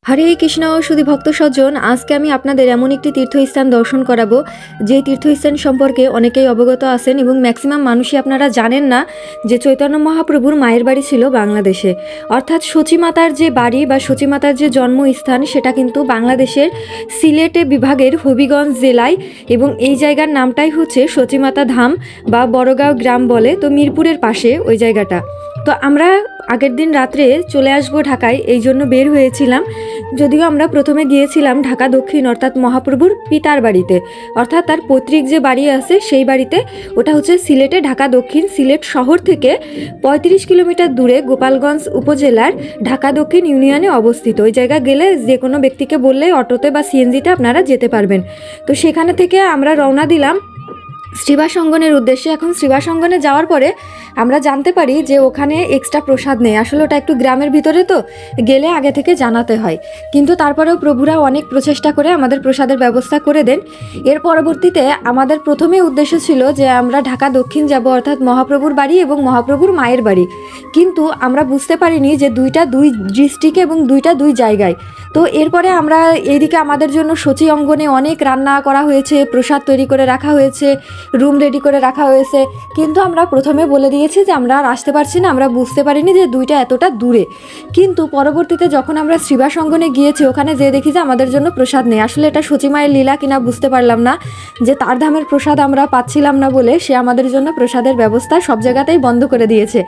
হরে কৃষ্ণ সুধী ভক্ত সজ্জন, আজকে আমি আপনাদের এমন একটি তীর্থস্থান দর্শন করাবো যে তীর্থস্থান সম্পর্কে অনেকেই অবগত আছেন এবং ম্যাক্সিমাম মানুষই আপনারা জানেন না যে চৈতন্য মহাপ্রভুর মায়ের বাড়ি ছিল বাংলাদেশে। অর্থাৎ সচিমাতার যে বাড়ি বা সচিমাতার যে জন্মস্থান সেটা কিন্তু বাংলাদেশের সিলেট বিভাগের হবিগঞ্জ জেলায়, এবং এই জায়গার নামটাই হচ্ছে সচিমাতা ধাম বা বড়গাঁও গ্রাম বলে। তো মিরপুরের পাশে ওই জায়গাটা। তো আমরা আগের দিন রাত্রে চলে আসবো ঢাকায়, এই জন্য বের হয়েছিলাম। যদিও আমরা প্রথমে গিয়েছিলাম ঢাকা দক্ষিণ অর্থাৎ মহাপ্রভুর পিতার বাড়িতে, অর্থাৎ তার পৈতৃক যে বাড়ি আছে সেই বাড়িতে। ওটা হচ্ছে সিলেটে ঢাকা দক্ষিণ, সিলেট শহর থেকে 35 কিলোমিটার দূরে গোপালগঞ্জ উপজেলার ঢাকা দক্ষিণ ইউনিয়নে অবস্থিত। ওই জায়গা গেলে যে কোনো ব্যক্তিকে বললে অটোতে বা সিএনজিতে আপনারা যেতে পারবেন। তো সেখানে থেকে আমরা রওনা দিলাম শ্রীবাস অঙ্গনের উদ্দেশ্যে। এখন শ্রীবাস অঙ্গনে যাওয়ার পরে আমরা জানতে পারি যে ওখানে এক্সট্রা প্রসাদ নেই। আসলে ওটা একটু গ্রামের ভিতরে, তো গেলে আগে থেকে জানাতে হয়। কিন্তু তারপরেও প্রভুরা অনেক প্রচেষ্টা করে আমাদের প্রসাদের ব্যবস্থা করে দেন। এর পরবর্তীতে আমাদের প্রথমে উদ্দেশ্য ছিল যে আমরা ঢাকা দক্ষিণ যাব, অর্থাৎ মহাপ্রভুর বাড়ি এবং মহাপ্রভুর মায়ের বাড়ি। কিন্তু আমরা বুঝতে পারিনি যে দুইটা দুই ডিস্ট্রিক্টে এবং দুইটা দুই জায়গায়। তো এরপরে আমরা এইদিকে আমাদের জন্য সচি অঙ্গনে অনেক রান্না করা হয়েছে, প্রসাদ তৈরি করে রাখা হয়েছে, রুম রেডি করে রাখা হয়েছে। কিন্তু আমরা প্রথমে বলে দিয়েছি যে আমরা আর আসতে পারছি না, আমরা বুঝতে পারিনি যে দুইটা এতটা দূরে। কিন্তু পরবর্তীতে যখন আমরা শ্রীবাস অঙ্গনে গিয়েছি, ওখানে যেয়ে দেখি যে আমাদের জন্য প্রসাদ নেই। আসলে এটা সচিমায়ের লীলা কিনা বুঝতে পারলাম না, যে তার ধামের প্রসাদ আমরা পাচ্ছিলাম না বলে সে আমাদের জন্য প্রসাদের ব্যবস্থা সব জায়গাতেই বন্ধ করে দিয়েছে।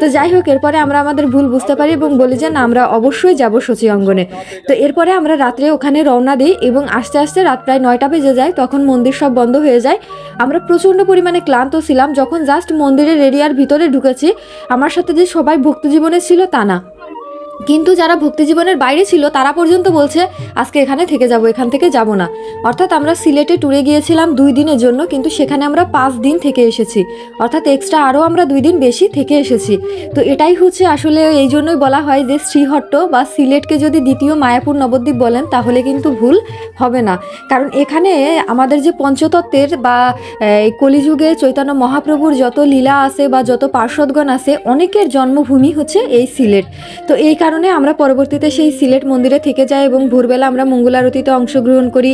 তো যাই হোক, এরপরে আমরা আমাদের ভুল বুঝতে পারি এবং বলি যে না, আমরা অবশ্যই যাব সচি অঙ্গনে। তো এরপরে আমরা রাত্রে ওখানে রওনা দিই এবং আস্তে আস্তে রাত প্রায় 9টা বেজে যায়, তখন মন্দির সব বন্ধ হয়ে যায়। আমরা প্রচণ্ড পরিমাণে ক্লান্ত ছিলাম। যখন জাস্ট মন্দিরের এরিয়ার ভিতরে ঢুকেছি, আমার সাথে যে সবাই ভক্তি জীবনে ছিল তা না, কিন্তু যারা ভক্তি জীবনের বাইরে ছিল তারা পর্যন্ত বলছে আজকে এখানে থেকে যাব, এখান থেকে যাব না। অর্থাৎ আমরা সিলেটে ট্যুরে গিয়েছিলাম 2 দিনের জন্য, কিন্তু সেখানে আমরা 5 দিন থেকে এসেছি, অর্থাৎ এক্সট্রা আরও আমরা 2 দিন বেশি থেকে এসেছি। তো এটাই হচ্ছে আসলে, এই জন্যই বলা হয় যে শ্রীহট্ট বা সিলেটকে যদি দ্বিতীয় মায়াপুর নবদ্বীপ বলেন তাহলে কিন্তু ভুল হবে না। কারণ এখানে আমাদের যে পঞ্চতত্ত্বের বা কলিযুগে চৈতন্য মহাপ্রভুর যত লীলা আছে বা যত পার্শ্বদগণ আছে, অনেকের জন্মভূমি হচ্ছে এই সিলেট। তো এই কারণে আমরা পরবর্তীতে সেই সিলেট মন্দিরে থেকে যাই এবং ভোরবেলা আমরা মঙ্গলারতিতে অংশগ্রহণ করি।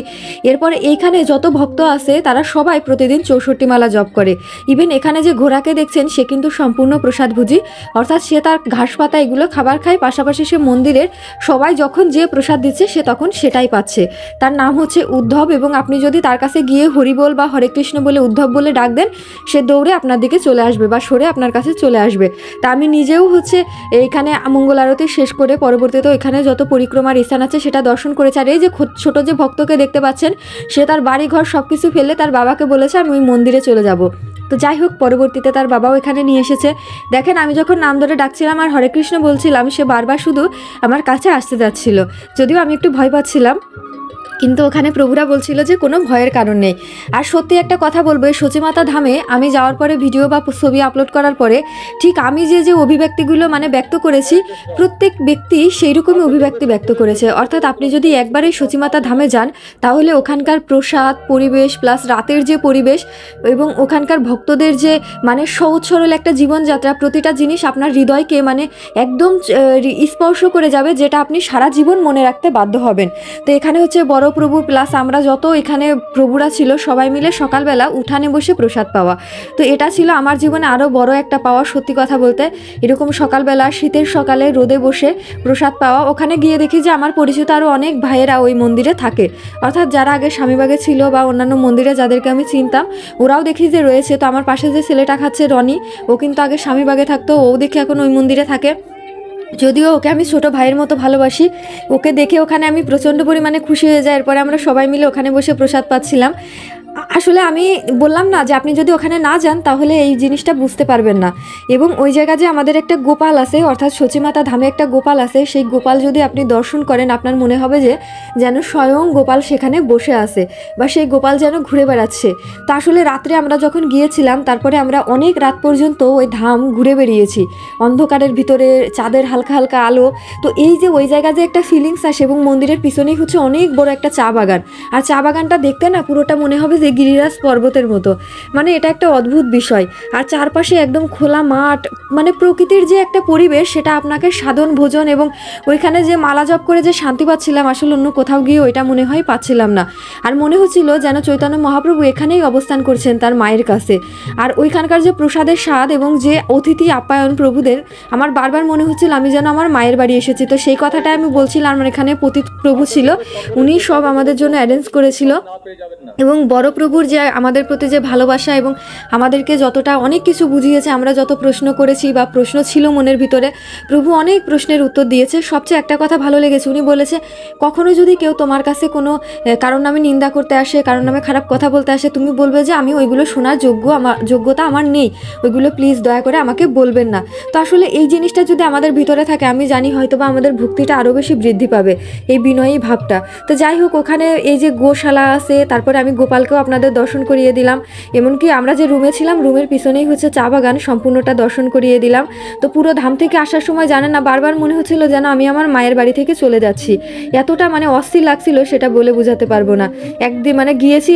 এরপরে এইখানে যত ভক্ত আছে তারা সবাই প্রতিদিন 64 মালা জপ করে। ইভেন এখানে যে ঘোড়াকে দেখছেন সে কিন্তু সম্পূর্ণ প্রসাদভোজী, অর্থাৎ সে তার ঘাস পাতা এগুলো খাবার খায়, পাশাপাশি সে মন্দিরের সবাই যখন যে প্রসাদ দিচ্ছে সে তখন সেটাই পাচ্ছে। তার নাম হচ্ছে উদ্ধব, এবং আপনি যদি তার কাছে গিয়ে হরিবোল বা হরে কৃষ্ণ বলে উদ্ধব বলে ডাক দেন, সে দৌড়ে আপনার দিকে চলে আসবে বা সরে আপনার কাছে চলে আসবে। তা আমি নিজেও হচ্ছে এইখানে মঙ্গলারতি শেষ করে পরবর্তীতে এখানে যত পরিক্রমার স্থান আছে সেটা দর্শন করেছে। আর এই যে ছোট যে ভক্তকে দেখতে পাচ্ছেন, সে তার বাড়ি ঘর সব কিছু ফেলে তার বাবাকে বলেছে আমি ওই মন্দিরে চলে যাব। তো যাই হোক, পরবর্তীতে তার বাবাও এখানে নিয়ে এসেছে। দেখেন, আমি যখন নাম ধরে ডাকছিলাম আর হরে কৃষ্ণ বলছিলাম, সে বারবার শুধু আমার কাছে আসতে যাচ্ছিল। যদিও আমি একটু ভয় পাচ্ছিলাম, কিন্তু ওখানে প্রভুরা বলছিল যে কোনো ভয়ের কারণ নেই। আর সত্যি একটা কথা বলবো, এই সচিমাতা ধামে আমি যাওয়ার পরে ভিডিও বা ছবি আপলোড করার পরে ঠিক আমি যে অভিব্যক্তিগুলো ব্যক্ত করেছি, প্রত্যেক ব্যক্তি সেই রকমই অভিব্যক্তি ব্যক্ত করেছে। অর্থাৎ আপনি যদি একবার এই সচিমাতা ধামে যান, তাহলে ওখানকার প্রসাদ, পরিবেশ, প্লাস রাতের যে পরিবেশ এবং ওখানকার ভক্তদের যে সহজ সরল একটা জীবনযাত্রা, প্রতিটা জিনিস আপনার হৃদয়কে একদম স্পর্শ করে যাবে, যেটা আপনি সারা জীবন মনে রাখতে বাধ্য হবেন। তো এখানে হচ্ছে বড় প্রভু প্লাস আমরা যত এখানে প্রভুরা ছিল সবাই মিলে সকালবেলা উঠানে বসে প্রসাদ পাওয়া। তো এটা ছিল আমার জীবনে আরও বড় একটা পাওয়া, সত্যি কথা বলতে। এরকম সকালবেলা শীতের সকালে রোদে বসে প্রসাদ পাওয়া। ওখানে গিয়ে দেখি যে আমার পরিচিত আরও অনেক ভাইয়েরা ওই মন্দিরে থাকে, অর্থাৎ যারা আগে স্বামীবাগে ছিল বা অন্যান্য মন্দিরে যাদেরকে আমি চিনতাম, ওরাও দেখি যে রয়েছে। তো আমার পাশে যে ছেলেটা খাচ্ছে রনি, ও কিন্তু আগে স্বামীবাগে থাকতো, ও দেখি এখন ওই মন্দিরে থাকে। যদিও ওকে আমি ছোট ভাইয়ের মতো ভালোবাসি, ওকে দেখে ওখানে আমি প্রচণ্ড পরিমাণে খুশি হয়ে যাই। এরপরে আমরা সবাই মিলে ওখানে বসে প্রসাদ পাচ্ছিলাম। আসলে আমি বললাম না যে আপনি যদি ওখানে না যান তাহলে এই জিনিসটা বুঝতে পারবেন না। এবং ওই জায়গা যে আমাদের একটা গোপাল আছে, অর্থাৎ সচিমাতা ধামে একটা গোপাল আছে, সেই গোপাল যদি আপনি দর্শন করেন, আপনার মনে হবে যে যেন স্বয়ং গোপাল সেখানে বসে আছে বা সেই গোপাল যেন ঘুরে বেড়াচ্ছে। তো আসলে রাত্রে আমরা যখন গিয়েছিলাম, তারপরে আমরা অনেক রাত পর্যন্ত ওই ধাম ঘুরে বেরিয়েছি, অন্ধকারের ভিতরে চাঁদের হালকা হালকা আলো। তো এই যে ওই জায়গায় যে একটা ফিলিংস আসে, এবং মন্দিরের পিছনেই হচ্ছে অনেক বড় একটা চা বাগান, আর চা বাগানটা দেখতে না পুরোটা মনে হবে যে গিরিরাজ পর্বতের মতো। মানে এটা একটা অদ্ভুত বিষয়। আর চারপাশে একদম খোলা মাঠ, মানে প্রকৃতির যে একটা পরিবেশ, সেটা আপনাকে সাধন ভোজন এবং ওইখানে যে মালা জপ করে যে শান্তি পাচ্ছিলাম, আসলে অন্য কোথাও গিয়ে ওইটা মনে হয় পাচ্ছিলাম না। আর মনে হচ্ছিল যেন চৈতন্য মহাপ্রভু এখানেই অবস্থান করছেন তার মায়ের কাছে। আর ওইখানকার যে প্রসাদের স্বাদ এবং যে অতিথি আপ্যায়ন প্রভুদের, আমার বারবার মনে হচ্ছিল আমি যেন আমার মায়ের বাড়ি এসেছি। তো সেই কথাটা আমি বলছিলাম, আমার এখানে পতিত প্রভু ছিল, উনি সব আমাদের জন্য অ্যারেঞ্জ করেছিল। এবং বড় প্রভুর যে আমাদের প্রতি যে ভালোবাসা এবং আমাদেরকে যতটা অনেক কিছু বুঝিয়েছে, আমরা যত প্রশ্ন করেছি বা প্রশ্ন ছিল মনের ভিতরে, প্রভু অনেক প্রশ্নের উত্তর দিয়েছে। সবচেয়ে একটা কথা ভালো লেগেছে, উনি বলেছে কখনো যদি কেউ তোমার কাছে কোনো কারণ নামে নিন্দা করতে আসে, কারণ নামে খারাপ কথা বলতে আসে, তুমি বলবে যে আমি ওইগুলো শোনার যোগ্যতা আমার নেই, ওইগুলো প্লিজ দয়া করে আমাকে বলবেন না। তো আসলে এই জিনিসটা যদি আমাদের ভিতরে থাকে, আমি জানি হয়তো বা আমাদের ভক্তিটা আরও বেশি বৃদ্ধি পাবে, এই বিনয়ী ভাবটা। তো যাই হোক, ওখানে এই যে গোশালা আছে, তারপরে আমি গোপালকেও আপনাদের দর্শন করিয়ে দিলাম। এমনকি আমরা যে রুমে ছিলাম, রুমের পিছনেই হচ্ছে চা বাগান, সম্পূর্ণটা দর্শন করিয়ে দিলাম। তো পুরো ধাম থেকে আসার সময় জানেন না, বারবার মনে হচ্ছিল যেন আমি আমার মায়ের বাড়ি থেকে চলে যাচ্ছি। এতটা মানে অস্থির লাগছিল, সেটা বলে বোঝাতে পারবো না। একদিন মানে গিয়েছি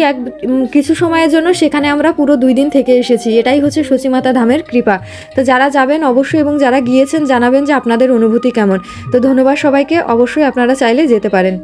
কিছু সময়ের জন্য, সেখানে আমরা পুরো 2 দিন থেকে এসেছি। এটাই হচ্ছে সচিমাতা ধামের কৃপা। তো যারা যাবেন অবশ্যই, এবং যারা গিয়েছেন জানাবেন যে আপনাদের অনুভূতি কেমন। তো ধন্যবাদ সবাইকে, অবশ্যই আপনারা চাইলে যেতে পারেন।